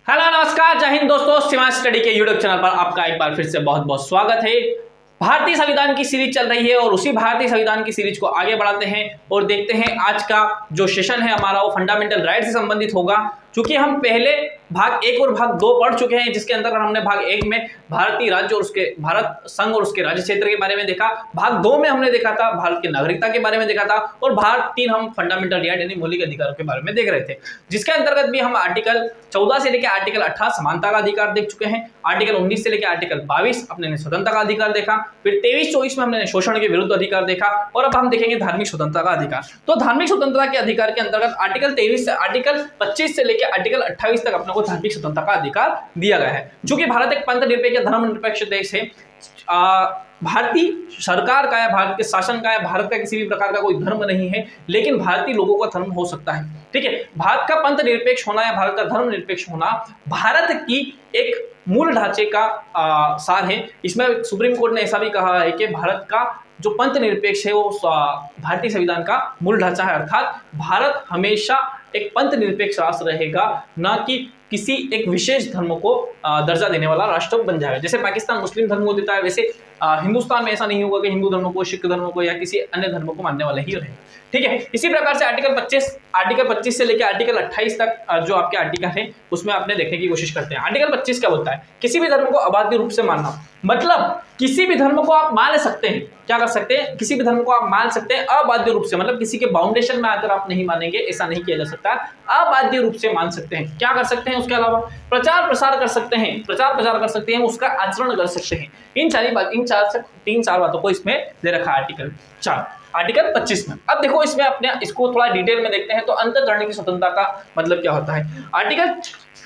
Hello नमस्कार, जय हिंद दोस्तों। सीमा स्टडी के यूट्यूब चैनल पर आपका एक बार फिर से बहुत बहुत स्वागत है। भारतीय संविधान की सीरीज चल रही है और उसी भारतीय संविधान की सीरीज को आगे बढ़ाते हैं और देखते हैं आज का जो सेशन है हमारा वो फंडामेंटल राइट से संबंधित होगा। क्योंकि हम पहले भाग 1 और भाग 2 पढ़ चुके हैं, जिसके अंदर हमने भाग 1 में भारतीय राज्य और उसके भारत संघ और उसके राज्य क्षेत्र के बारे में देखा। भाग 2 में हमने देखा था भारत की नागरिकता के बारे में देखा था और भाग 3 हम फंडामेंटल राइट यानी मौलिक अधिकारों के बारे में देख रहे थे, जिसके अंतर्गत भी हम आर्टिकल 14 से लेकर आर्टिकल 18 समानता का अधिकार देख चुके हैं। आर्टिकल 19 से लेकर आर्टिकल 22 अपने स्वतंत्रता का अधिकार देखा। फिर 23-24 में हमने शोषण के विरुद्ध अधिकार देखा और अब हम देखेंगे धार्मिक स्वतंत्रता का अधिकार। तो धार्मिक स्वतंत्रता के अधिकार के अंतर्गत आर्टिकल 23 से आर्टिकल 25 से लेकर आर्टिकल 28 तक अपने को धार्मिक स्वतंत्रता का अधिकार दिया गया है। चूंकि भारत एक पंथ निरपेक्ष धर्मनिरपेक्ष देश है, भारतीय सरकार का या भारत के शासन का या भारत का किसी भी प्रकार का कोई धर्म नहीं है, लेकिन भारतीय लोगों का धर्म हो सकता है। ठीक है, भारत का पंथ निरपेक्ष होना या भारत का धर्म निरपेक्ष होना भारत की एक मूल ढांचे का सार है। इसमें सुप्रीम कोर्ट ने ऐसा भी कहा है कि भारत का जो पंथ निरपेक्ष है वो भारतीय संविधान का मूल ढांचा है, अर्थात भारत हमेशा एक पंथ निरपेक्ष राष्ट्र रहेगा, ना कि किसी एक विशेष धर्म को दर्जा देने वाला राष्ट्र बन जाएगा। जैसे पाकिस्तान मुस्लिम धर्म को देता है, वैसे हिंदुस्तान में ऐसा नहीं होगा कि हिंदू धर्म को, सिख धर्म को या किसी अन्य धर्म को मानने वाले ही रहे। ठीक है, इसी प्रकार से आर्टिकल 25 से लेकर आर्टिकल 28 तक जो आपके आर्टिकल है उसमें आपने देखने की कोशिश करते हैं। आर्टिकल 25 क्या बोलता है? किसी भी धर्म को अबाध्य रूप से मानना, मतलब किसी भी धर्म को आप मान सकते हैं। क्या कर सकते हैं? किसी भी धर्म को आप मान सकते हैं अबाध्य रूप से, मतलब किसी के बाउंडेशन में आकर आप नहीं मानेंगे, ऐसा नहीं किया जा सकता। अबाध्य रूप से मान सकते हैं। क्या कर सकते हैं? उसके अलावा प्रचार प्रसार कर सकते हैं, उसका आचरण कर सकते हैं। इन चार बातों को इसमें दे रखा है आर्टिकल 25 में। अब देखो इसमें अपने इसको थोड़ा डिटेल में देखते हैं तो अंतःकरण की स्वतंत्रता का मतलब क्या होता है। आर्टिकल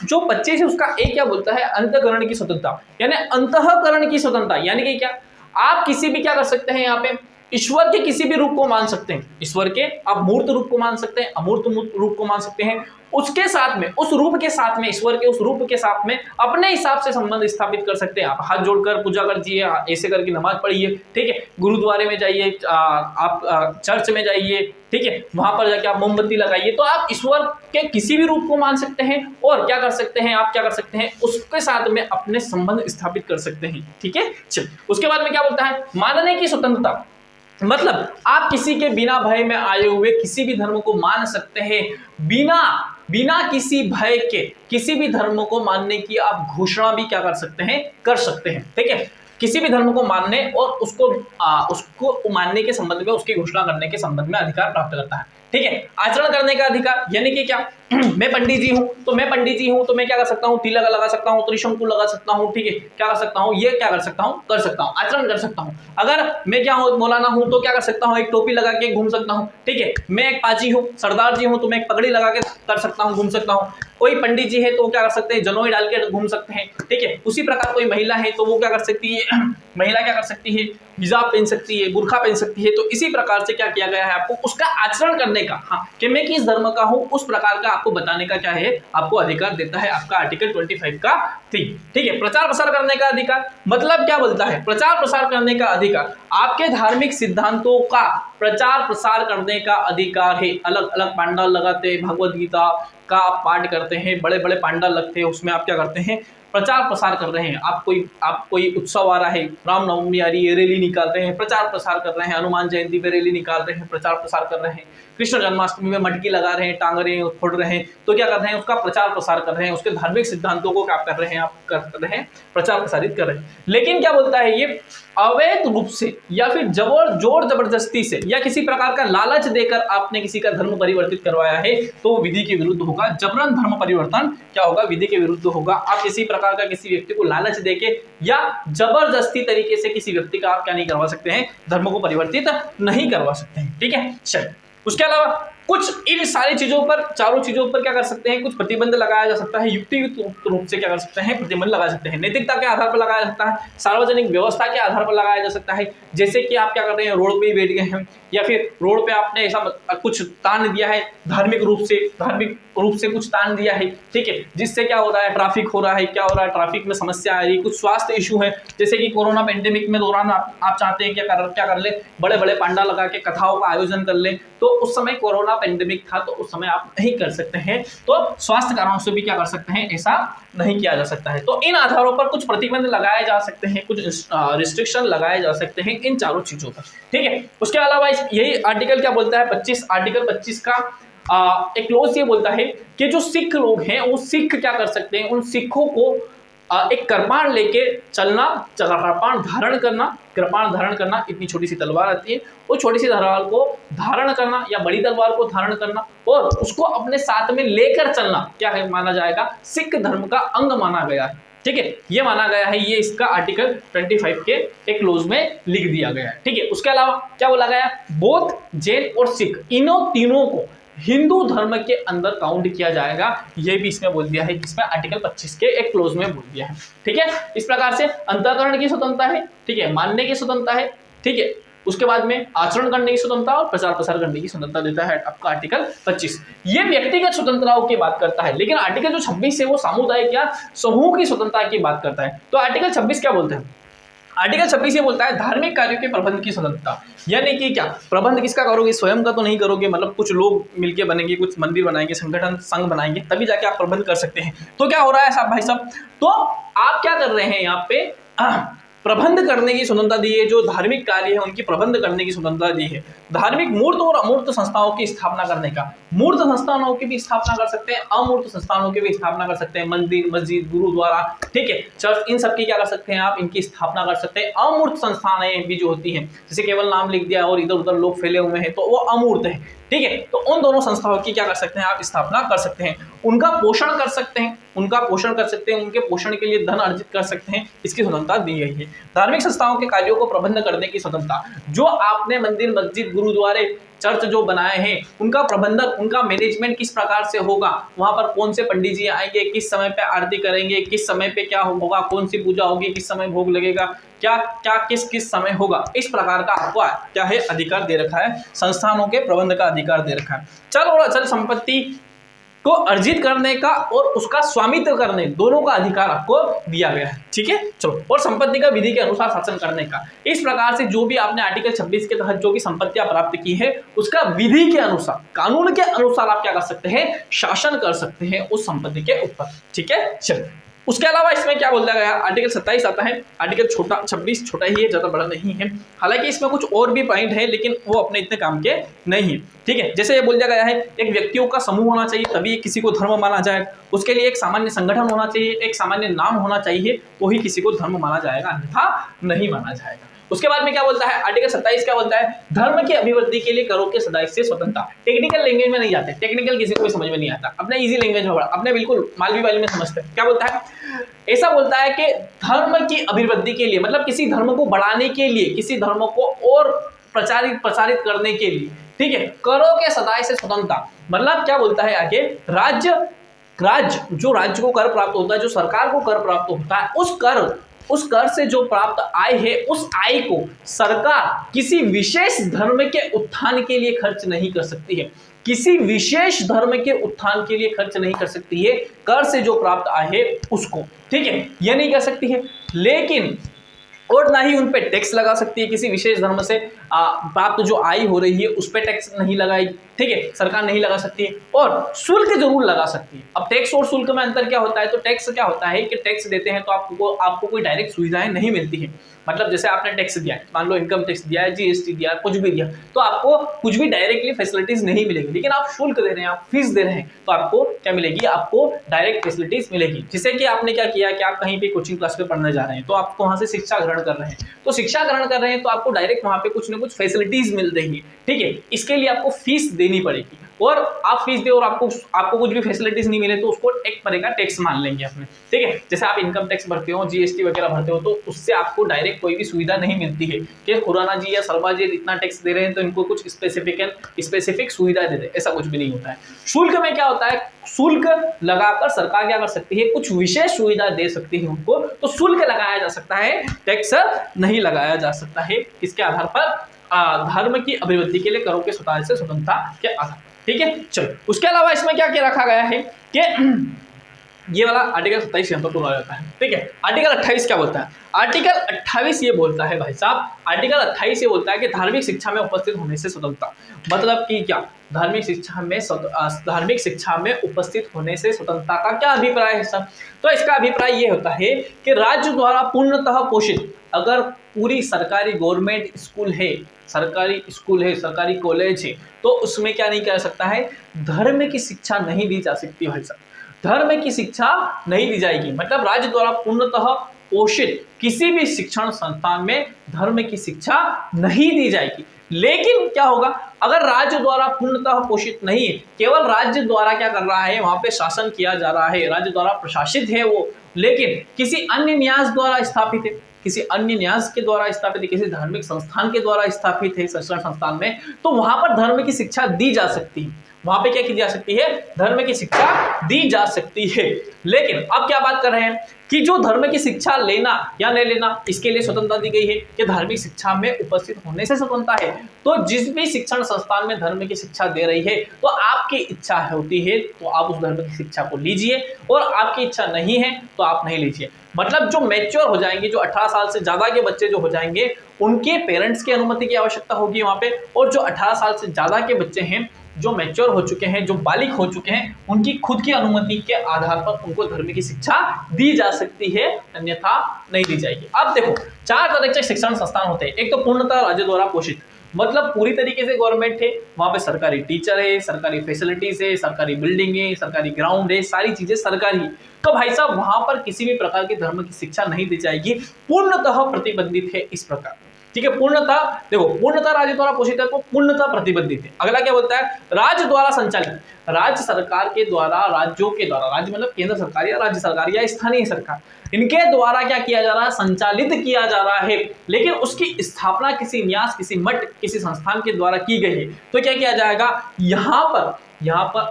जो 25 है उसका एक क्या बोलता है? अंतःकरण की स्वतंत्रता, यानी अंतःकरण की स्वतंत्रता, यानी कि क्या आप किसी भी क्या कर सकते हैं, यहाँ पे ईश्वर के किसी भी रूप को मान सकते हैं। ईश्वर के आप मूर्त रूप को मान सकते हैं, अमूर्त रूप को मान सकते हैं। उसके साथ में, उस रूप के साथ में, ईश्वर के उस रूप के साथ में अपने हिसाब से संबंध स्थापित कर सकते हैं। आप हाथ जोड़कर पूजा करजिए, ऐसे करके नमाज पढ़िए, ठीक है, गुरुद्वारे में जाइए, आप चर्च में जाइए, ठीक है, वहां पर जाके आप मोमबत्ती लगाइए। तो आप ईश्वर के किसी भी रूप को मान सकते हैं और क्या कर सकते हैं, आप क्या कर सकते हैं, उसके साथ में अपने संबंध स्थापित कर सकते हैं। ठीक है, चलिए उसके बाद में क्या बोलता है? मानने की स्वतंत्रता, मतलब आप किसी के बिना भय में आए हुए किसी भी धर्म को मान सकते हैं, बिना किसी भय के किसी भी धर्म को मानने की आप घोषणा भी क्या कर सकते हैं, कर सकते हैं। ठीक है, किसी भी धर्म को मानने और उसको मानने के संबंध में, उसकी घोषणा करने के संबंध में अधिकार प्राप्त करता है। ठीक है, आचरण करने का अधिकार, यानी कि क्या, मैं पंडित जी हूं तो मैं क्या कर सकता हूं? तिलक लगा सकता हूं, त्रिशंकु लगा सकता हूं, ठीक है, क्या कर सकता हूं, ये क्या कर सकता हूं, कर सकता हूं, आचरण कर सकता हूं। अगर मैं क्या हूं, मौलाना हूं तो क्या कर सकता हूं? एक टोपी लगा के घूम सकता हूं। ठीक है, मैं एक पाजी हूं, सरदार जी हूं तो मैं एक पगड़ी लगा के कर सकता हूं, घूम सकता हूं। कोई पंडित जी है तो क्या कर सकते हैं? जनोई डाल के घूम सकते हैं। ठीक है, उसी प्रकार कोई महिला है तो वो क्या कर सकती है? महिला क्या कर सकती है? हिजाब पहन सकती है, बुर्खा पहन सकती है। तो इसी प्रकार से क्या किया गया है, आपको उसका आचरण करने का, हाँ, कि मैं किस धर्म का हूं उस प्रकार का आपको बताने का क्या है, आपको अधिकार देता है आपका आर्टिकल 25 का 3। ठीक है, प्रचार प्रसार करने का अधिकार, मतलब क्या बोलता है? प्रचार प्रसार करने का अधिकार, आपके धार्मिक सिद्धांतों का प्रचार प्रसार करने का अधिकार है। अलग अलग पंडाल लगाते हैं, भगवद गीता का आप पाठ करते हैं, बड़े बड़े पंडाल लगते हैं, उसमें आप क्या करते हैं? प्रचार प्रसार कर रहे हैं। आप कोई उत्सव आ रहा है, रामनवमी आ रही है, रैली निकाल रहे हैं, प्रचार प्रसार कर रहे हैं। हनुमान जयंती पे रैली निकाल रहे हैं, प्रचार प्रसार कर रहे हैं। कृष्ण जन्माष्टमी में मटकी लगा रहे हैं, टांग रहे हैं, फोड़ रहे हैं, तो क्या कर रहे हैं? उसका प्रचार प्रसार कर रहे हैं, उसके धार्मिक सिद्धांतों को क्या कर रहे हैं, आप कर रहे हैं, प्रचार प्रसारित कर रहे हैं। लेकिन क्या बोलता है ये? अवैध रूप से या फिर जोर जबरदस्ती से या किसी प्रकार का लालच देकर आपने किसी का धर्म परिवर्तित करवाया है तो विधि के विरुद्ध होगा। जबरन धर्म परिवर्तन क्या होगा? विधि के विरुद्ध होगा। आप किसी प्रकार का किसी व्यक्ति को लालच देके या जबरदस्ती तरीके से किसी व्यक्ति का आप क्या नहीं करवा सकते हैं? धर्म को परिवर्तित नहीं करवा सकते हैं। ठीक है, चलिए उसके अलावा कुछ इन सारी चीजों पर, चारों चीजों पर क्या कर सकते हैं? कुछ प्रतिबंध लगाया जा सकता है, युक्तियुक्त रूप से क्या कर सकते हैं? प्रतिबंध लगा सकते हैं। नैतिकता के आधार पर लगाया जा सकता है, सार्वजनिक व्यवस्था के आधार पर लगाया जा सकता है। जैसे कि आप क्या कर रहे हैं, रोड पे ही बैठ गए हैं या फिर रोड पे आपने ऐसा कुछ तान दिया है, धार्मिक रूप से कुछ तान दिया है, ठीक है, जिससे क्या हो रहा है? ट्रैफिक हो रहा है, क्या हो रहा है? ट्रैफिक में समस्या आ रही है, कुछ स्वास्थ्य इशू है, जैसे कि कोरोना पेंडेमिक में दौरान आप चाहते हैं क्या कर ले, बड़े बड़े पंडाल लगा के कथाओं का आयोजन कर ले, तो उस समय कोरोना कोरोना पेंडेमिक था तो उस समय आप नहीं कर सकते हैं, तो स्वास्थ्य कारणों से भी क्या कर सकते हैं, ऐसा नहीं किया जा सकता है। तो इन आधारों पर कुछ प्रतिबंध लगाए जा सकते हैं, कुछ रिस्ट्रिक्शन लगाए जा सकते हैं इन चारों चीजों पर, ठीक है। उसके अलावा यही आर्टिकल क्या बोलता है, 25 आर्टिकल 25 का एक क्लोज ये बोलता है कि जो सिख लोग हैं वो सिख क्या कर सकते हैं, उन सिखों को एक कृपाण लेके चलना, कृपाण धारण करना, इतनी छोटी सी तलवार आती है, वो छोटी सी तलवार को धारण करना या बड़ी तलवार को धारण करना और उसको अपने साथ में लेकर चलना क्या है, माना जाएगा सिख धर्म का अंग माना गया है, ठीक है। ये माना गया है, ये इसका आर्टिकल 25 के एक क्लोज में लिख दिया गया है, ठीक है। उसके अलावा क्या बोला गया, बौद्ध, जैन और सिख इन्हों तीनों को हिंदू धर्म के अंदर काउंट किया जाएगा, ये भी इसमें बोल दिया है, जिसमें आर्टिकल 25 के एक क्लोज में बोल दिया है, ठीक है। इस प्रकार से अंतःकरण की स्वतंत्रता है, ठीक है, मानने की स्वतंत्रता है, ठीक है। उसके बाद में आचरण करने की स्वतंत्रता और प्रचार प्रसार करने की स्वतंत्रता देता है आपका आर्टिकल 25। ये व्यक्तिगत स्वतंत्रताओं की बात करता है, लेकिन आर्टिकल जो 26 है वो सामुदायिक या समूह की स्वतंत्रता की बात करता है। तो आर्टिकल 26 क्या बोलते हैं, आर्टिकल 26 ये बोलता है धार्मिक कार्यों के प्रबंध की स्वतंत्रता, यानी कि क्या प्रबंध किसका करोगे, स्वयं का तो नहीं करोगे, मतलब कुछ लोग मिलके बनेंगे, कुछ मंदिर बनाएंगे, संगठन संघ बनाएंगे, तभी जाके आप प्रबंध कर सकते हैं। तो क्या हो रहा है साहब भाई साहब, तो आप क्या कर रहे हैं यहाँ पे प्रबंध करने की स्वतंत्रता दी है, जो धार्मिक कार्य है उनकी प्रबंध करने की स्वतंत्रता दी है। धार्मिक मूर्त और अमूर्त संस्थाओं की स्थापना करने का, मूर्त संस्थानों की भी स्थापना कर सकते हैं, अमूर्त संस्थानों की भी स्थापना कर सकते हैं, मंदिर, मस्जिद, गुरुद्वारा, ठीक है, चर्च, इन सब की क्या कर सकते हैं आप, इनकी स्थापना कर सकते हैं। अमूर्त संस्थाएं भी जो होती हैं, जैसे केवल नाम लिख दिया और इधर उधर लोग फैले हुए हैं तो वो अमूर्त है, ठीक है। तो उन दोनों संस्थाओं की क्या कर सकते हैं आप, स्थापना कर सकते हैं, उनका पोषण कर सकते हैं, उनके पोषण के लिए धन अर्जित कर सकते हैं, इसकी स्वतंत्रता दी गई है। धार्मिक संस्थाओं के कार्यों को प्रबंध करने की स्वतंत्रता, जो आपने मंदिर, मस्जिद, गुरुद्वारे, चर्च जो बनाए हैं उनका प्रबंधन, उनका मैनेजमेंट किस प्रकार से होगा, वहां पर कौन से पंडित जी आएंगे, किस समय पे आरती करेंगे, किस समय पे क्या होगा, कौन सी पूजा होगी, किस समय भोग लगेगा, क्या क्या किस समय होगा, इस प्रकार का आपको क्या है अधिकार दे रखा है, संस्थानों के प्रबंध का अधिकार दे रखा है। चल और अचल संपत्ति को अर्जित करने का और उसका स्वामित्व करने, दोनों का अधिकार आपको दिया गया है, ठीक है। चलो, और संपत्ति का विधि के अनुसार शासन करने का, इस प्रकार से जो भी आपने आर्टिकल 26 के तहत जो भी संपत्तियां प्राप्त की है उसका विधि के अनुसार, कानून के अनुसार आप क्या कर सकते हैं, शासन कर सकते हैं उस संपत्ति के ऊपर, ठीक है। चलो, उसके अलावा इसमें क्या बोला गया, आर्टिकल 27 आता है, आर्टिकल 26 छोटा ही है, ज्यादा बड़ा नहीं है, हालांकि इसमें कुछ और भी पॉइंट है लेकिन वो अपने इतने काम के नहीं है, ठीक है। जैसे ये बोला गया है एक व्यक्तियों का समूह होना चाहिए तभी किसी को धर्म माना जाए, उसके लिए एक सामान्य संगठन होना चाहिए, एक सामान्य नाम होना चाहिए, तो ही किसी को धर्म माना जाएगा, अन्यथा नहीं माना जाएगा। उसके बाद में क्या बोलता है, आर्टिकल 27 क्या बोलता है, धर्म की अभिवृद्धि के लिए करों के सदस्य से स्वतंत्रता। टेक्निकल लैंग्वेज में नहीं जाते, टेक्निकल किसी को भी समझ में नहीं आता, अपने इजी लैंग्वेज में, अपने बिल्कुल मालवी वाली में समझते हैं। क्या बोलता है, ऐसा बोलता है कि धर्म की अभिवृद्धि के लिए, मतलब किसी धर्म को बढ़ाने के लिए, किसी धर्म को और प्रचारित करने के लिए, ठीक है, करों के सदाय से स्वतंत्रता, मतलब क्या बोलता है आगे, राज्य जो राज्य को कर प्राप्त होता है, जो सरकार को कर प्राप्त होता है, उस कर से जो प्राप्त आय है, उस आय को सरकार किसी विशेष धर्म के उत्थान के लिए खर्च नहीं कर सकती है, किसी विशेष धर्म के उत्थान के लिए खर्च नहीं कर सकती है, कर से जो प्राप्त आय है उसको, ठीक है, यह नहीं कर सकती है। लेकिन और ना ही उन पे टैक्स लगा सकती है, किसी विशेष धर्म से प्राप्त जो आय हो रही है उस पे टैक्स नहीं लगाई, ठीक है, सरकार नहीं लगा सकती है, और शुल्क जरूर लगा सकती है। अब टैक्स और शुल्क में अंतर क्या होता है, तो टैक्स क्या होता है कि टैक्स देते हैं तो आपको कोई डायरेक्ट सुविधाएं नहीं मिलती है, मतलब जैसे आपने टैक्स दिया है, मान लो इनकम टैक्स दिया है, जीएसटी दिया, कुछ भी दिया, तो आपको कुछ भी डायरेक्टली फैसिलिटीज नहीं मिलेगी। लेकिन आप शुल्क दे रहे हैं, आप फीस दे रहे हैं, तो आपको क्या मिलेगी, आपको डायरेक्ट फैसिलिटीज मिलेगी। जैसे कि आपने क्या किया कि आप कहीं पे कोचिंग क्लास पे पढ़ने जा रहे हैं, तो आप वहां से शिक्षा ग्रहण कर रहे हैं, तो शिक्षा ग्रहण कर रहे हैं तो आपको डायरेक्ट वहां पे कुछ ना कुछ फैसिलिटीज मिल रही है, ठीक है, इसके लिए आपको फीस देनी पड़ेगी, और आप फीस दे और आपको कुछ भी फैसिलिटीज नहीं मिले तो उसको एक तरह का टैक्स मान लेंगे अपने, ठीक है। जैसे आप इनकम टैक्स भरते हो, जीएसटी वगैरह भरते हो, तो उससे आपको डायरेक्ट कोई भी सुविधा नहीं मिलती है कि खुराना जी या शर्मा जी इतना टैक्स दे रहे हैं तो इनको कुछ स्पेसिफिक सुविधा दे दे, ऐसा कुछ भी नहीं होता है। शुल्क में क्या होता है, शुल्क लगाकर सरकार क्या कर सकती है, कुछ विशेष सुविधा दे सकती है उनको, तो शुल्क लगाया जा सकता है, टैक्स नहीं लगाया जा सकता है। इसके आधार पर धर्म की अभिवृद्धि के लिए करों के स्वतंत्रता के आधार, ठीक है। चलो, उसके अलावा इसमें क्या क्या रखा गया है कि ये वाला आर्टिकल 27 यहाँ पर पूरा हो जाता है। ठीक है, आर्टिकल 28 क्या बोलता है? आर्टिकल 28 ये बोलता है भाई साहब, आर्टिकल 28 ये बोलता है कि धार्मिक शिक्षा में उपस्थित होने से स्वतंत्रता। मतलब कि क्या? धार्मिक शिक्षा में उपस्थित होने से स्वतंत्रता का क्या अभिप्राय है सर? तो इसका अभिप्राय ये होता है कि राज्य द्वारा पूर्णतः पोषित, अगर पूरी सरकारी गवर्नमेंट स्कूल है, सरकारी कॉलेज है, तो उसमें क्या नहीं कर सकता है? धर्म की शिक्षा नहीं दी जा सकती भाई साहब, धर्म की शिक्षा नहीं दी जाएगी। मतलब राज्य द्वारा पूर्णतः पोषित किसी भी शिक्षण संस्थान में धर्म की शिक्षा नहीं दी जाएगी। लेकिन क्या होगा अगर राज्य द्वारा पूर्णतः पोषित नहीं है, केवल राज्य द्वारा क्या कर रहा है, वहां पे शासन किया जा रहा है, राज्य द्वारा प्रशासित है वो, लेकिन किसी अन्य न्यास द्वारा स्थापित है, किसी अन्य न्यास के द्वारा स्थापित है, किसी धार्मिक संस्थान के द्वारा स्थापित है शिक्षण संस्थान में, तो वहां पर धर्म की शिक्षा दी जा सकती है। वहां पे क्या की जा सकती है? धर्म की शिक्षा दी जा सकती है। लेकिन अब क्या बात कर रहे हैं कि जो धर्म की शिक्षा लेना या नहीं लेना, इसके लिए स्वतंत्रता दी गई है कि धार्मिक शिक्षा में उपस्थित होने से स्वतंत्रता है। तो जिस भी शिक्षण संस्थान में धर्म की शिक्षा दे रही है, तो आपकी इच्छा होती है तो आप उस धर्म की शिक्षा को लीजिए, और आपकी इच्छा नहीं है तो आप नहीं लीजिए। मतलब जो मैच्योर हो जाएंगे, जो 18 साल से ज्यादा के बच्चे जो हो जाएंगे, उनके पेरेंट्स की अनुमति की आवश्यकता होगी वहां पे, और जो 18 साल से ज्यादा के बच्चे हैं, जो मैच्योर हो चुके हैं, जो बालिग हो चुके हैं, उनकी खुद की अनुमति के आधार पर उनको धर्म की शिक्षा दी जा सकती है, अन्यथा नहीं दी जाएगी। अब देखो 4 तरह के शिक्षण संस्थान होते हैं। एक तो पूर्णतः राज्य द्वारा पोषित, मतलब पूरी तरीके से गवर्नमेंट है, वहां पे सरकारी टीचर है, सरकारी फैसिलिटीज है, सरकारी बिल्डिंग है, सरकारी ग्राउंड है, सारी चीजें सरकारी। तो भाई साहब वहां पर किसी भी प्रकार की धर्म की शिक्षा नहीं दी जाएगी, पूर्णतः प्रतिबंधित है इस प्रकार। ठीक है, पूर्णतः देखो, पूर्णतः राज्य द्वारा पोषित है तो पूर्णतः प्रतिबंधित है। अगला क्या बोलता है? राज्य द्वारा संचालित, राज्य सरकार के द्वारा, राज्यों के द्वारा, राज्य मतलब केंद्र सरकार या राज्य सरकार या स्थानीय सरकार, इनके द्वारा क्या किया जा रहा है? संचालित किया जा रहा है। लेकिन उसकी स्थापना किसी न्यास, किसी मठ, किसी संस्थान के द्वारा की गई है, तो क्या किया जाएगा? यहाँ पर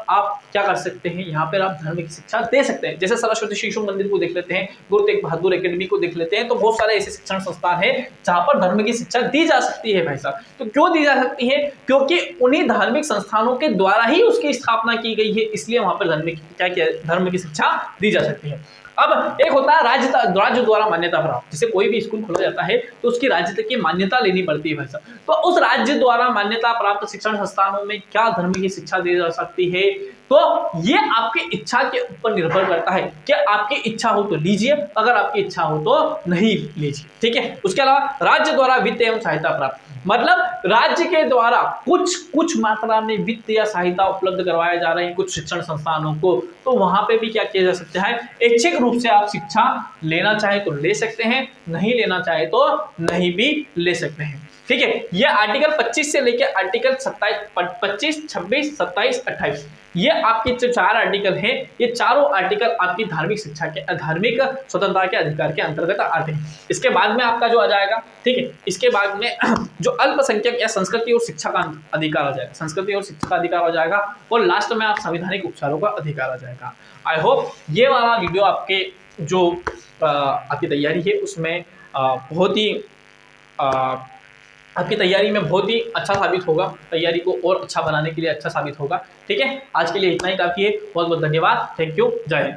आप क्या कर सकते हैं? यहाँ पर आप धर्म की शिक्षा दे सकते हैं। जैसे सरस्वती शिशु मंदिर को देख लेते हैं, गुरु तेग बहादुर एकेडमी को देख लेते हैं, तो बहुत सारे ऐसे शिक्षण संस्थान है जहाँ पर धर्म की शिक्षा दी जा सकती है भाई साहब। तो क्यों दी जा सकती है? क्योंकि उन्हीं धार्मिक संस्थानों के द्वारा ही उसकी स्थापना की गई है, इसलिए वहां पर धर्म की शिक्षा दी जा सकती है। अब एक होता है राज्य द्वारा मान्यता प्राप्त, जैसे कोई भी स्कूल खोला जाता है तो उसकी राज्य तक की मान्यता लेनी पड़ती है भाई साहब। तो उस राज्य द्वारा मान्यता प्राप्त शिक्षण संस्थानों में क्या धर्म की शिक्षा दी जा सकती है? तो ये आपकी इच्छा के ऊपर निर्भर करता है कि आपकी इच्छा हो तो लीजिए, अगर आपकी इच्छा हो तो नहीं लीजिए। ठीक है, उसके अलावा राज्य द्वारा वित्त एवं सहायता प्राप्त, मतलब राज्य के द्वारा कुछ मात्रा में वित्त या सहायता उपलब्ध करवाया जा रहे हैं कुछ शिक्षण संस्थानों को, तो वहां पे भी क्या किया जा सकता है? ऐच्छिक रूप से आप शिक्षा लेना चाहे तो ले सकते हैं, नहीं लेना चाहे तो नहीं भी ले सकते हैं। ठीक है, ये आर्टिकल 25 से लेकर आर्टिकल 25, 26, 27, 28, ये आपके जो 4 आर्टिकल हैं, ये चारों आर्टिकल आपकी धार्मिक शिक्षा के, धार्मिक स्वतंत्रता के अधिकार के अंतर्गत आते हैं। इसके बाद में आपका जो आ जाएगा, ठीक है, इसके बाद में जो अल्पसंख्यक या संस्कृति और शिक्षा का अधिकार आ जाएगा, संस्कृति और शिक्षा का अधिकार हो जाएगा, और लास्ट में आप संवैधानिक उपचारों का अधिकार आ जाएगा। आई होप ये वाला वीडियो आपके जो आपकी तैयारी है उसमें बहुत ही आपकी तैयारी में बहुत ही अच्छा साबित होगा, तैयारी को और अच्छा बनाने के लिए अच्छा साबित होगा। ठीक है, आज के लिए इतना ही काफ़ी है। बहुत बहुत धन्यवाद, थैंक यू, जय हिंद।